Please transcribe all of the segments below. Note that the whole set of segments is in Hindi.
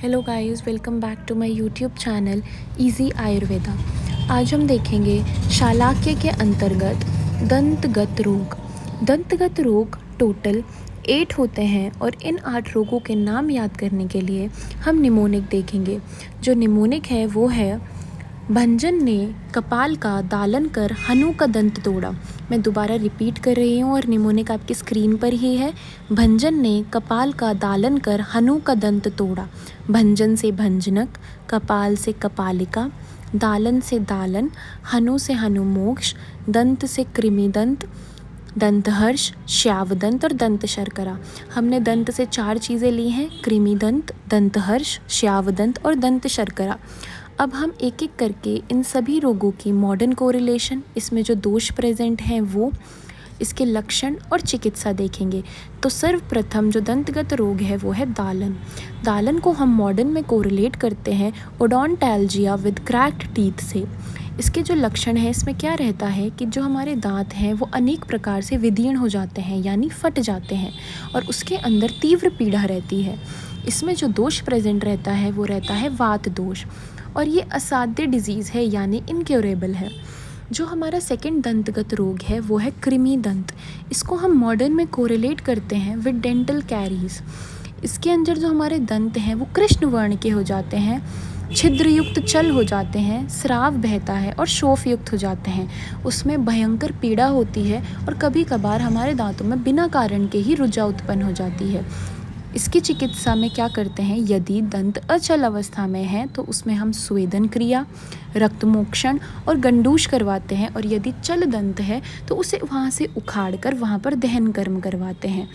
Hello guys, welcome back to my YouTube channel easy Ayurveda. आज हम देखेंगे शालाक्य के अंतर्गत दंतगत रोग। दंतगत रोग टोटल 8 होते हैं और इन 8 रोगों के नाम याद करने के लिए हम निमोनिक देखेंगे। जो निमोनिक है वो है भंजन ने कपाल का दालन कर हनु का दंत तोड़ा। मैं दोबारा रिपीट कर रही हूँ और निमोनिक आपकी स्क्रीन पर ही है। भंजन ने कपाल का दालन कर हनु का दंत तोड़ा। भंजन से भंजनक, कपाल से कपालिका, दालन से दालन, हनु से हनुमोक्ष, दंत से कृमिदंत, दंतहर्ष, श्यावदंत और दंत शर्करा। हमने दंत से 4 चीज़ें ली हैं, कृमिदंत, दंतहर्ष, श्यावदंत और दंत शर्करा। अब हम एक एक करके इन सभी रोगों की मॉडर्न कोरिलेशन, इसमें जो दोष प्रेजेंट हैं वो, इसके लक्षण और चिकित्सा देखेंगे। तो सर्वप्रथम जो दंतगत रोग है वो है दालन। दालन को हम मॉडर्न में कोरिलेट करते हैं ओडोंटैल्जिया विद क्रैक्ड टीथ से। इसके जो लक्षण हैं, इसमें क्या रहता है कि जो हमारे दांत हैं वो अनेक प्रकार से विदीर्ण हो जाते हैं, यानी फट जाते हैं और उसके अंदर तीव्र पीड़ा रहती है। इसमें जो दोष प्रेजेंट रहता है वो रहता है वात दोष, और ये असाध्य डिजीज़ है यानी इनक्योरेबल है। जो हमारा सेकंड दंतगत रोग है वो है कृमि दंत। इसको हम मॉडर्न में कोरिलेट करते हैं विद डेंटल कैरीज। इसके अंदर जो हमारे दंत हैं वो कृष्ण वर्ण के हो जाते हैं, छिद्रयुक्त चल हो जाते हैं, स्राव बहता है और शोफयुक्त हो जाते हैं। उसमें भयंकर पीड़ा होती है और कभी कभार हमारे दांतों में बिना कारण के ही रुजा उत्पन्न हो जाती है। इसकी चिकित्सा में क्या करते हैं, यदि दंत अचल अवस्था में है तो उसमें हम स्वेदन क्रिया, रक्तमोक्षण और गंडूश करवाते हैं, और यदि चल दंत है तो उसे वहाँ से उखाड़ कर वहाँ पर दहन कर्म करवाते हैं।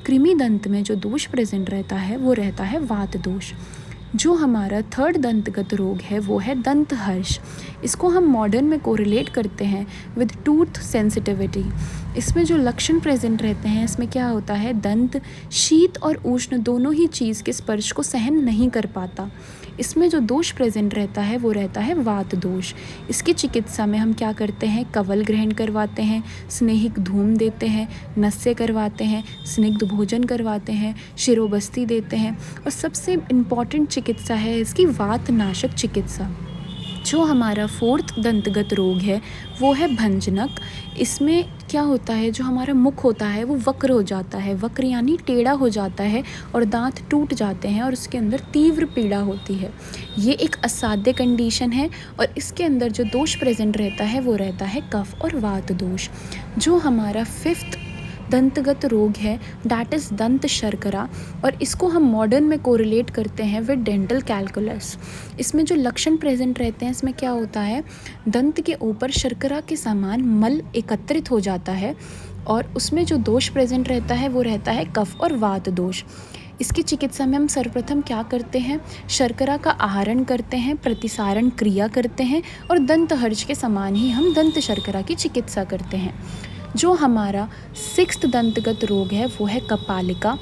कृमि दंत में जो दोष प्रेजेंट रहता है वो रहता है वात दोष। जो हमारा थर्ड दंतगत रोग है वो है दंतहर्ष। इसको हम मॉडर्न में कोरिलेट करते हैं विद टूथ सेंसिटिविटी। इसमें जो लक्षण प्रेजेंट रहते हैं, इसमें क्या होता है, दंत शीत और उष्ण दोनों ही चीज़ के स्पर्श को सहन नहीं कर पाता। इसमें जो दोष प्रेजेंट रहता है वो रहता है वात दोष। इसकी चिकित्सा में हम क्या करते हैं, कवल ग्रहण करवाते हैं, स्नेहिक धूम देते हैं, नस्य करवाते हैं, स्निग्ध भोजन करवाते हैं, शिरोबस्ती देते हैं, और सबसे इम्पॉर्टेंट चिकित्सा है इसकी वात नाशक चिकित्सा। जो हमारा फोर्थ दंतगत रोग है वो है भंजनक। इसमें क्या होता है, जो हमारा मुख होता है वो वक्र हो जाता है, वक्र यानी टेढ़ा हो जाता है और दांत टूट जाते हैं और उसके अंदर तीव्र पीड़ा होती है। ये एक असाध्य कंडीशन है और इसके अंदर जो दोष प्रेजेंट रहता है वो रहता है कफ और वात दोष। जो हमारा फिफ्थ दंतगत रोग है दैट इज़ दंत शर्करा, और इसको हम मॉडर्न में कोरिलेट करते हैं विद डेंटल कैलकुलस। इसमें जो लक्षण प्रेजेंट रहते हैं, इसमें क्या होता है, दंत के ऊपर शर्करा के समान मल एकत्रित हो जाता है और उसमें जो दोष प्रेजेंट रहता है वो रहता है कफ और वात दोष। इसकी चिकित्सा में हम सर्वप्रथम क्या करते हैं, शर्करा का आहरण करते हैं, प्रतिसारण क्रिया करते हैं और दंतहर्ष के समान ही हम दंत शर्करा की चिकित्सा करते हैं। जो हमारा सिक्स्थ दंतगत रोग है वो है कपालिका।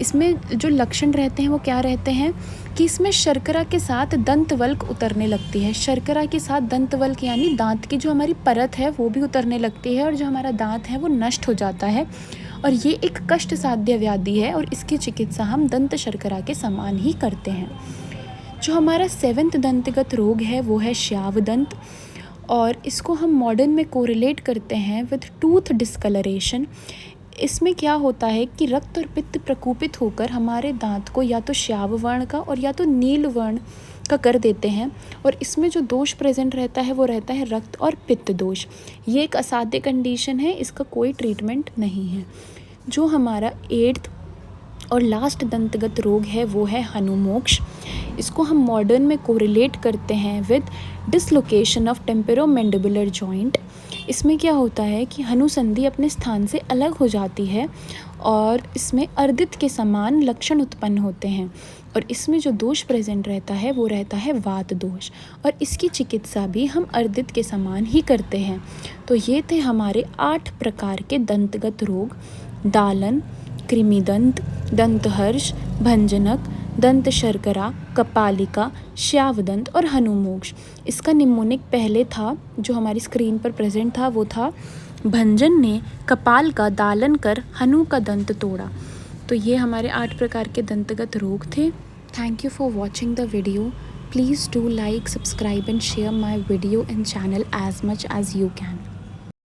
इसमें जो लक्षण रहते हैं वो क्या रहते हैं कि इसमें शर्करा के साथ दंतवल्क उतरने लगती है। शर्करा के साथ दंतवल्क यानी दांत की जो हमारी परत है वो भी उतरने लगती है और जो हमारा दांत है वो नष्ट हो जाता है, और ये एक कष्ट साध्य व्याधि है और इसकी चिकित्सा हम दंत शर्करा के समान ही करते हैं। जो हमारा सेवेंथ दंतगत रोग है वो है श्यावदंत, और इसको हम मॉडर्न में कोरिलेट करते हैं विद टूथ डिस्कलरेशन। इसमें क्या होता है कि रक्त और पित्त प्रकोपित होकर हमारे दांत को या तो श्याव वर्ण का और या तो नील वर्ण का कर देते हैं, और इसमें जो दोष प्रेजेंट रहता है वो रहता है रक्त और पित्त दोष। ये एक असाध्य कंडीशन है, इसका कोई ट्रीटमेंट नहीं है। जो हमारा एट्थ और लास्ट दंतगत रोग है वो है हनुमोक्ष। इसको हम मॉडर्न में कोरिलेट करते हैं विद डिसलोकेशन ऑफ टेम्पेरोमैंडिबुलर जॉइंट। इसमें क्या होता है कि हनुसंधि अपने स्थान से अलग हो जाती है और इसमें अर्दित के समान लक्षण उत्पन्न होते हैं, और इसमें जो दोष प्रेजेंट रहता है वो रहता है वात दोष, और इसकी चिकित्सा भी हम अर्दित के समान ही करते हैं। तो ये थे हमारे 8 प्रकार के दंतगत रोग, दालन, कृमिदंत, दंतहर्ष, भंजनक, दंत शर्करा, कपालिका, श्यावदंत और हनुमोक्ष। इसका निमोनिक पहले था, जो हमारी स्क्रीन पर प्रेजेंट था, वो था भंजन ने कपाल का दालन कर हनु का दंत तोड़ा। तो ये हमारे 8 प्रकार के दंतगत रोग थे। Thank you for watching the video. Please do like, subscribe and share my video and channel as much as you can.